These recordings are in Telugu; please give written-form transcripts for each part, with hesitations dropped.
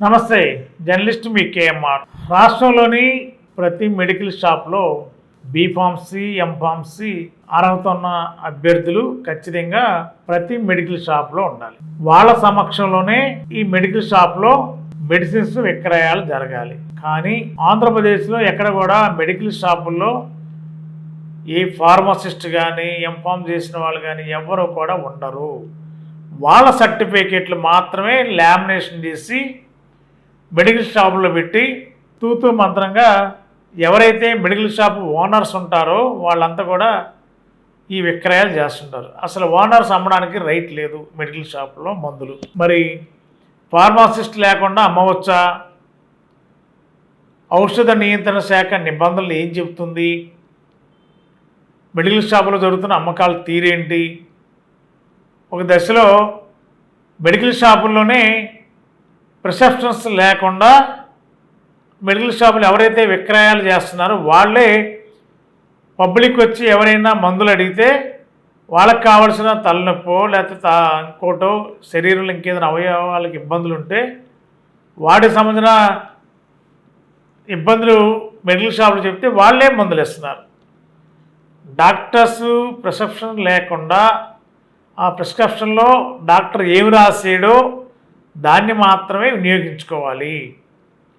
నమస్తే, జర్నలిస్ట్ మీ కేఎంఆర్. రాష్ట్రంలోని ప్రతి మెడికల్ షాప్లో బీఫార్మసీ, ఎంఫార్మసీ అర్హత ఉన్న అభ్యర్థులు ఖచ్చితంగా ప్రతి మెడికల్ షాప్లో ఉండాలి. వాళ్ళ సమక్షంలోనే ఈ మెడికల్ షాప్లో మెడిసిన్స్ విక్రయాలు జరగాలి. కానీ ఆంధ్రప్రదేశ్లో ఎక్కడ కూడా మెడికల్ షాపుల్లో ఏ ఫార్మసిస్ట్ కానీ ఎంఫార్మ్ చేసిన వాళ్ళు కానీ ఎవరు కూడా ఉండరు. వాళ్ళ సర్టిఫికేట్లు మాత్రమే లామినేషన్ చేసి మెడికల్ షాపులో పెట్టి తూతూ మంత్రంగా ఎవరైతే మెడికల్ షాప్ ఓనర్స్ ఉంటారో వాళ్ళంతా కూడా ఈ విక్రయాలు చేస్తుంటారు. అసలు ఓనర్స్ అమ్మడానికి రైట్ లేదు మెడికల్ షాపులో మందులు. మరి ఫార్మాసిస్ట్ లేకుండా అమ్మవచ్చా? ఔషధ నియంత్రణ శాఖ నిబంధనలు ఏం చెబుతుంది? మెడికల్ షాపులో జరుగుతున్న అమ్మకాల తీరేంటి? ఒక దశలో మెడికల్ షాపుల్లోనే ప్రిస్క్రిప్షన్స్ లేకుండా మెడికల్ షాపులు ఎవరైతే విక్రయాలు చేస్తున్నారో వాళ్ళే పబ్లిక్ వచ్చి ఎవరైనా మందులు అడిగితే వాళ్ళకి కావాల్సిన తలనొప్పో లేకపోతే ఇంకోటో శరీరంలో ఇంకేదైనా అవయవాలకు ఇబ్బందులు ఉంటే వాటికి సంబంధించిన ఇబ్బందులు మెడికల్ షాపులు చెప్తే వాళ్ళే మందులు ఇస్తున్నారు. డాక్టర్స్ ప్రిస్క్రిప్షన్ లేకుండా ఆ ప్రిస్క్రిప్షన్లో డాక్టర్ ఏమి రాసాడో దాన్ని మాత్రమే వినియోగించుకోవాలి.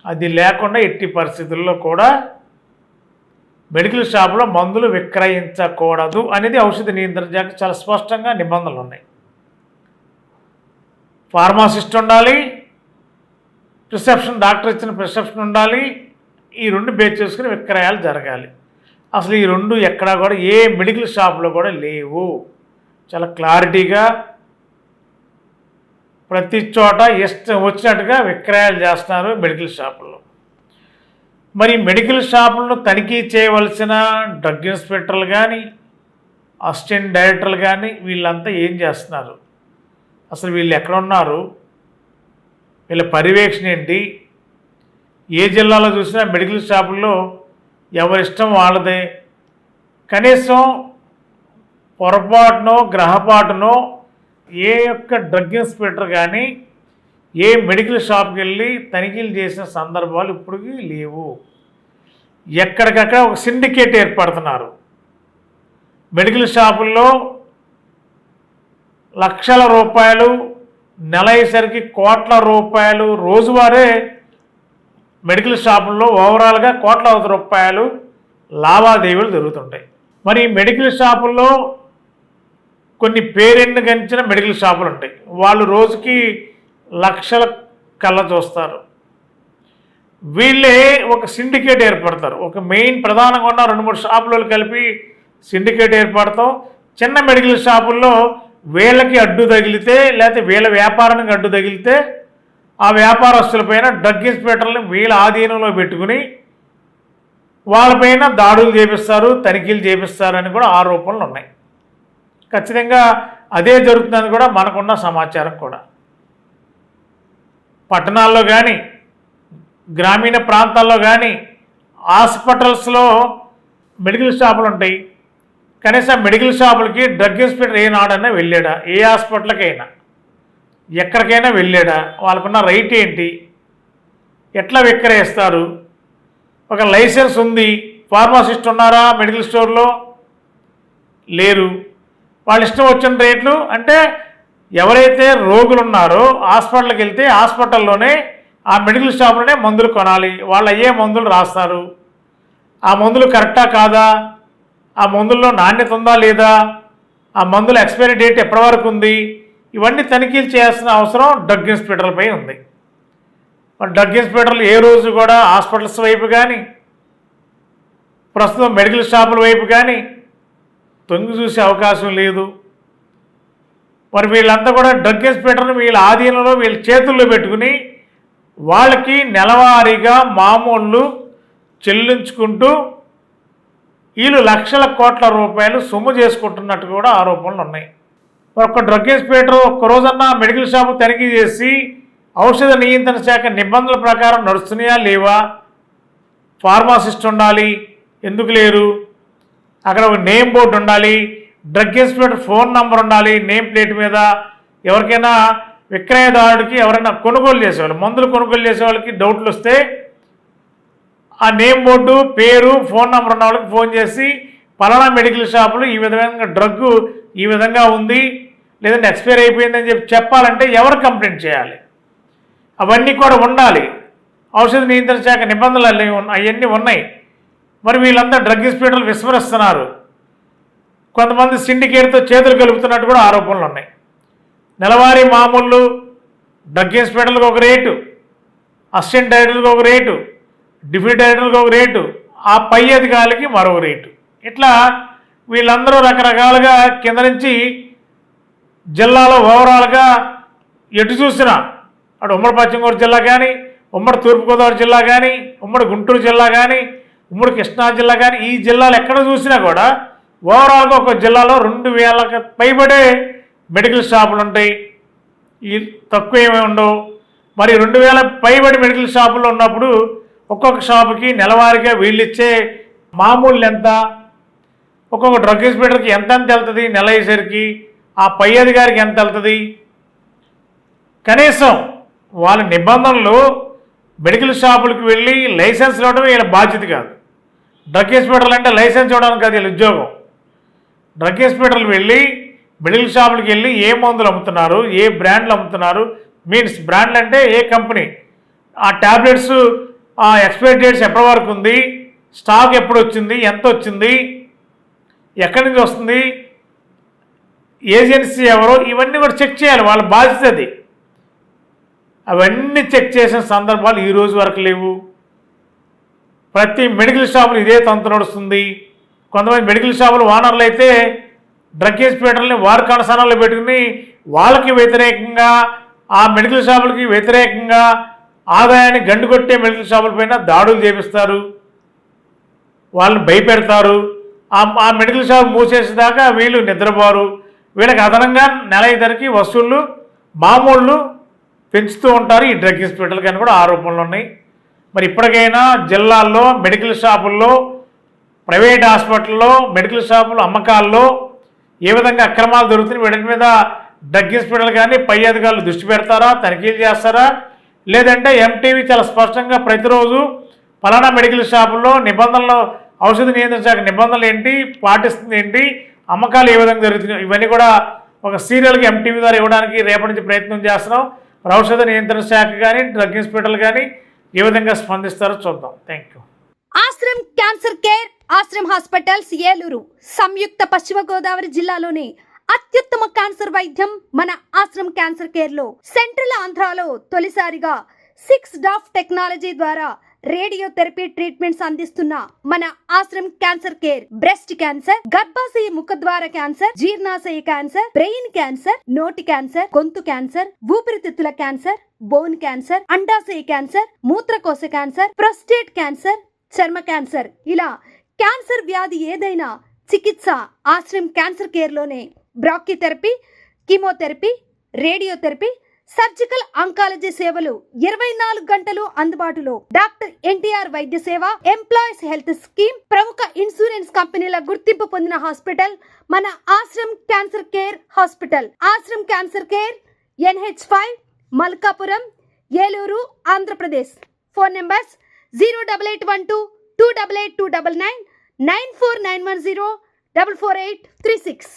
అది లేకుండా ఎట్టి పరిస్థితుల్లో కూడా మెడికల్ షాపులో మందులు విక్రయించకూడదు అనేది ఔషధ నియంత్రణ శాఖ చాలా స్పష్టంగా నిబంధనలు ఉన్నాయి. ఫార్మాసిస్ట్ ఉండాలి, ప్రిస్క్రిప్షన్ డాక్టర్ ఇచ్చిన ప్రిస్క్రిప్షన్ ఉండాలి. ఈ రెండు బేస్ చేసుకుని విక్రయాలు జరగాలి. అసలు ఈ రెండు ఎక్కడా కూడా ఏ మెడికల్ షాపులో కూడా లేవు. చాలా క్లారిటీగా ప్రతి చోట ఇష్టం వచ్చినట్టుగా విక్రయాలు చేస్తున్నారు మెడికల్ షాపుల్లో. మరి మెడికల్ షాపులను తనిఖీ చేయవలసిన డ్రగ్ ఇన్స్పెక్టర్లు కానీ అసిస్టెంట్ డైరెక్టర్లు కానీ వీళ్ళంతా ఏం చేస్తున్నారు? అసలు వీళ్ళు ఎక్కడ ఉన్నారు? వీళ్ళ పర్యవేక్షణ ఏంటి? ఏ జిల్లాలో చూసినా మెడికల్ షాపుల్లో ఎవరిష్టం వాళ్ళదే. కనీసం పొరపాటునో గ్రహపాటునో ఏ యొక్క డ్రగ్ ఇన్స్పెక్టర్ కానీ ఏ మెడికల్ షాప్కి వెళ్ళి తనిఖీలు చేసిన సందర్భాలు ఇప్పటికీ లేవు. ఎక్కడికక్కడ ఒక సిండికేట్ ఏర్పడుతున్నారు. మెడికల్ షాపుల్లో లక్షల రూపాయలు, నెల అయ్యేసరికి కోట్ల రూపాయలు రోజువారే మెడికల్ షాపుల్లో ఓవరాల్గా కోట్ల రూపాయలు లావాదేవీలు జరుగుతుంటాయి. మరి మెడికల్ షాపుల్లో కొన్ని పేరెన్ను గంచిన మెడికల్ షాపులు ఉంటాయి. వాళ్ళు రోజుకి లక్షల కళ్ళ చూస్తారు. వీళ్ళే ఒక సిండికేట్ ఏర్పడతారు. ఒక మెయిన్ ప్రధానంగా ఉన్న 2-3 షాపులు కలిపి సిండికేట్ ఏర్పడతాం. చిన్న మెడికల్ షాపుల్లో వీళ్ళకి అడ్డు తగిలితే లేకపోతే వీళ్ళ వ్యాపారానికి అడ్డు తగిలితే ఆ వ్యాపారస్తులపైన డ్రగ్ ఇన్స్పెక్టర్ని వీళ్ళ ఆధీనంలో పెట్టుకుని వాళ్ళపైన దాడులు చేపిస్తారు, తనిఖీలు చేపిస్తారని కూడా ఆరోపణలు ఉన్నాయి. ఖచ్చితంగా అదే జరుగుతుందని కూడా మనకున్న సమాచారం కూడా. పట్టణాల్లో కానీ గ్రామీణ ప్రాంతాల్లో కానీ హాస్పిటల్స్లో మెడికల్ షాపులు ఉంటాయి. కనీసం మెడికల్ షాపులకి డ్రగ్ ఇన్స్పెక్టర్ ఏనాడన్నా వెళ్ళాడా? ఏ హాస్పిటల్కైనా ఎక్కడికైనా వెళ్ళాడా? వాళ్ళకున్న రైట్ ఏంటి? ఎట్లా విక్రయిస్తారు? ఒక లైసెన్స్ ఉంది, ఫార్మసిస్ట్ ఉన్నారా మెడికల్ స్టోర్లో? లేరు. వాళ్ళ ఇష్టం వచ్చిన రేట్లు అంటే ఎవరైతే రోగులు ఉన్నారో హాస్పిటల్కి వెళ్తే హాస్పిటల్లోనే ఆ మెడికల్ షాప్లోనే మందులు కొనాలి. వాళ్ళు అయ్యే మందులు రాస్తారు. ఆ మందులు కరెక్టా కాదా? ఆ మందుల్లో నాణ్యత ఉందా లేదా? ఆ మందుల ఎక్స్పైరీ డేట్ ఎప్పటి వరకు ఉంది? ఇవన్నీ తనిఖీలు చేయాల్సిన అవసరం డ్రగ్ ఇన్స్పెక్టర్లపై ఉంది. మరి డ్రగ్ ఇన్స్పెక్టర్లు ఏ రోజు కూడా హాస్పిటల్స్ వైపు కానీ ప్రస్తుతం మెడికల్ షాపుల వైపు కానీ తొంగి చూసే అవకాశం లేదు. మరి వీళ్ళంతా కూడా డ్రగ్ ఇన్స్పెక్టర్ని వీళ్ళ ఆధీనంలో వీళ్ళ చేతుల్లో పెట్టుకుని వాళ్ళకి నెలవారీగా మామూళ్ళు చెల్లించుకుంటూ వీళ్ళు లక్షల కోట్ల రూపాయలు సొమ్ము చేసుకుంటున్నట్టు కూడా ఆరోపణలు ఉన్నాయి. ఒక డ్రగ్ ఇన్స్పెక్టర్ ఒక్కరోజన్నా మెడికల్ షాపు తనిఖీ చేసి ఔషధ నియంత్రణ శాఖ నిబంధనల ప్రకారం నడుస్తున్నాయా లేవా? ఫార్మాసిస్ట్ ఉండాలి, ఎందుకు లేరు? అక్కడ ఒక నేమ్ బోర్డు ఉండాలి, డ్రగ్ ఇన్స్పెక్టర్ ఫోన్ నంబర్ ఉండాలి నేమ్ ప్లేట్ మీద. ఎవరికైనా విక్రయదారుడికి ఎవరైనా కొనుగోలు చేసేవాళ్ళు, మందులు కొనుగోలు చేసే వాళ్ళకి డౌట్లు వస్తే ఆ నేమ్ బోర్డు, పేరు, ఫోన్ నెంబర్ ఉన్న వాళ్ళకి ఫోన్ చేసి పలానా మెడికల్ షాపులు ఈ విధంగా డ్రగ్గు ఈ విధంగా ఉంది, లేదంటే ఎక్స్పైర్ అయిపోయిందని చెప్పాలంటే ఎవరు కంప్లైంట్ చేయాలి? అవన్నీ కూడా ఉండాలి. ఔషధ నియంత్రణ శాఖ నిబంధనలు అవన్నీ ఉన్నాయి. మరి వీళ్ళంతా డ్రగ్ ఇన్స్పెక్టర్లు విస్మరిస్తున్నారు. కొంతమంది సిండికేట్తో చేతులు కలుపుతున్నట్టు కూడా ఆరోపణలు ఉన్నాయి. నెలవారీ మామూలు డ్రగ్ ఇన్స్పెక్టర్లకు ఒక రేటు, అసిస్టెంట్ డైరెక్టర్లకు ఒక రేటు, డిప్యూటీ డైరెక్టర్లకు ఒక రేటు, ఆ పై అధికారులకి మరో రేటు. ఇట్లా వీళ్ళందరూ రకరకాలుగా కింద నుంచి జిల్లాలో ఓవరాల్గా ఎటు చూసినా అటు ఉమ్మడి పశ్చిమ గోదావరి జిల్లా కానీ, ఉమ్మడి తూర్పుగోదావరి జిల్లా కానీ, ఉమ్మడి గుంటూరు జిల్లా కానీ, ఉమ్మడి కృష్ణా జిల్లా కానీ, ఈ జిల్లాలు ఎక్కడ చూసినా కూడా ఓవరాల్గా ఒక జిల్లాలో 2000కి పైబడే మెడికల్ షాపులు ఉంటాయి. ఈ తక్కువ ఏమీ ఉండవు. మరి 2000 పైబడి మెడికల్ షాపులు ఉన్నప్పుడు ఒక్కొక్క షాపుకి నెలవారీగా వీళ్ళిచ్చే మామూలు ఎంత, ఒక్కొక్క డ్రగ్ ఇన్స్పెక్టర్కి ఎంత వెళ్తుంది నెల అయ్యేసరికి, ఆ పై అధికారికి ఎంత వెళ్తుంది? కనీసం వాళ్ళ నిబంధనలు మెడికల్ షాపులకు వెళ్ళి లైసెన్స్ ఇవ్వడం వీళ్ళ బాధ్యత కాదు. డ్రగ్ ఇన్స్పెక్టర్లు అంటే లైసెన్స్ ఇవ్వడానికి కాదు వీళ్ళ ఉద్యోగం. డ్రగ్ ఇన్స్పెక్టర్లు వెళ్ళి మెడికల్ షాపులకు వెళ్ళి ఏ మందులు అమ్ముతున్నారు, ఏ బ్రాండ్లు అమ్ముతున్నారు, మీన్స్ బ్రాండ్లు అంటే ఏ కంపెనీ, ఆ ట్యాబ్లెట్స్ ఆ ఎక్స్పైరీ డేట్స్ ఎప్పటి వరకు ఉంది, స్టాక్ ఎప్పుడు వచ్చింది, ఎంత వచ్చింది, ఎక్కడి నుంచి వస్తుంది, ఏజెన్సీ ఎవరో, ఇవన్నీ కూడా చెక్ చేయాలి. వాళ్ళ బాధ్యత అది. అవన్నీ చెక్ చేసిన సందర్భాలు ఈ రోజు వరకు లేవు. ప్రతి మెడికల్ షాపులు ఇదే తంతు నడుస్తుంది. కొంతమంది మెడికల్ షాపులు ఓనర్లు అయితే డ్రగ్ ఇన్స్పెక్టర్ని వారి కనసనాల్లో పెట్టుకుని వాళ్ళకి వ్యతిరేకంగా, ఆ మెడికల్ షాపులకి వ్యతిరేకంగా ఆదాయాన్ని గండుకొట్టే మెడికల్ షాపుల పైన దాడులు చేపిస్తారు, వాళ్ళని భయపెడతారు. ఆ మెడికల్ షాప్ మూసేసేదాకా వీళ్ళు నిద్రపోరు. వీళ్ళకి అదనంగా నెల ఇద్దరికి వసూళ్ళు మామూళ్ళు పెంచుతూ ఉంటారు ఈ డ్రగ్ ఇన్స్పెక్టర్లకి అని కూడా ఆరోపణలు ఉన్నాయి. మరి ఇప్పటికైనా జిల్లాల్లో మెడికల్ షాపుల్లో, ప్రైవేట్ హాస్పిటల్లో మెడికల్ షాపుల అమ్మకాల్లో ఏ విధంగా అక్రమాలు జరుగుతున్నాయి, వీటి మీద డ్రగ్ ఇన్స్పెక్టర్లు కానీ పై అధికారులు దృష్టి పెడతారా, తనిఖీలు చేస్తారా? లేదంటే ఎంటీవీ చాలా స్పష్టంగా ప్రతిరోజు ఫలానా మెడికల్ షాపుల్లో నిబంధనలు, ఔషధ నియంత్రణ శాఖ నిబంధనలు ఏంటి, పాటిస్తుంది ఏంటి, అమ్మకాలు ఏ విధంగా జరుగుతున్నాయి, ఇవన్నీ కూడా ఒక సీరియల్గా ఎంటీవీ ద్వారా ఇవ్వడానికి రేపటి నుంచి ప్రయత్నం చేస్తున్నాం. ఔషధ నియంత్రణ శాఖ కానీ డ్రగ్ ఇన్స్పెక్టర్లు కానీ ఏ విధంగా స్పందిస్తారో చూద్దాం. Thank you. Ashram cancer care, Ashram hospitals, Eluru సంయుక్త పశ్చిమ గోదావరి జిల్లాలోని అత్యుత్తమ క్యాన్సర్ వైద్యం మన ఆశ్రమ్ క్యాన్సర్ కేర్ లో సెంట్రల్ ఆంధ్రాలో తొలిసారిగా 6 డాఫ్ టెక్నాలజీ ద్వారా రేడియోథెరపీ ట్రీట్మెంట్స్ అందిస్తున్న మన Ashram cancer care breast cancer, గర్భాశయ ముఖద్వార క్యాన్సర్, జీర్ణాశయ క్యాన్సర్, బ్రెయిన్ క్యాన్సర్, నోటి క్యాన్సర్, గొంతు క్యాన్సర్, ఊపిరితిత్తుల క్యాన్సర్, బోన్ క్యాన్సర్, అండాశయ క్యాన్సర్, మూత్రకోశ క్యాన్సర్, ప్రొస్టేట్ క్యాన్సర్, చర్మ క్యాన్సర్, ఇలా క్యాన్సర్ వ్యాధి ఏదైనా చికిత్స ఆశ్రమ్ క్యాన్సర్ కేర్ లోనే. బ్రాక్కిథెరపీ, కీమోథెరపీ, రేడియోథెరపీ, సర్జికల్ ఆంకాలజీ సేవలు 24 గంటలు అందుబాటులో. డాక్టర్ ఎన్టీఆర్ వైద్య సేవ, ఎంప్లాయీస్ హెల్త్ స్కీమ్, ప్రముఖ ఇన్సూరెన్స్ కంపెనీల గుర్తింపు పొందిన హాస్పిటల్ మన Ashram cancer care hospital. Ashram cancer care, NH5, Malkapuram, Eluru, Andhra Pradesh. Phone numbers 08812 288 299 94910 44836.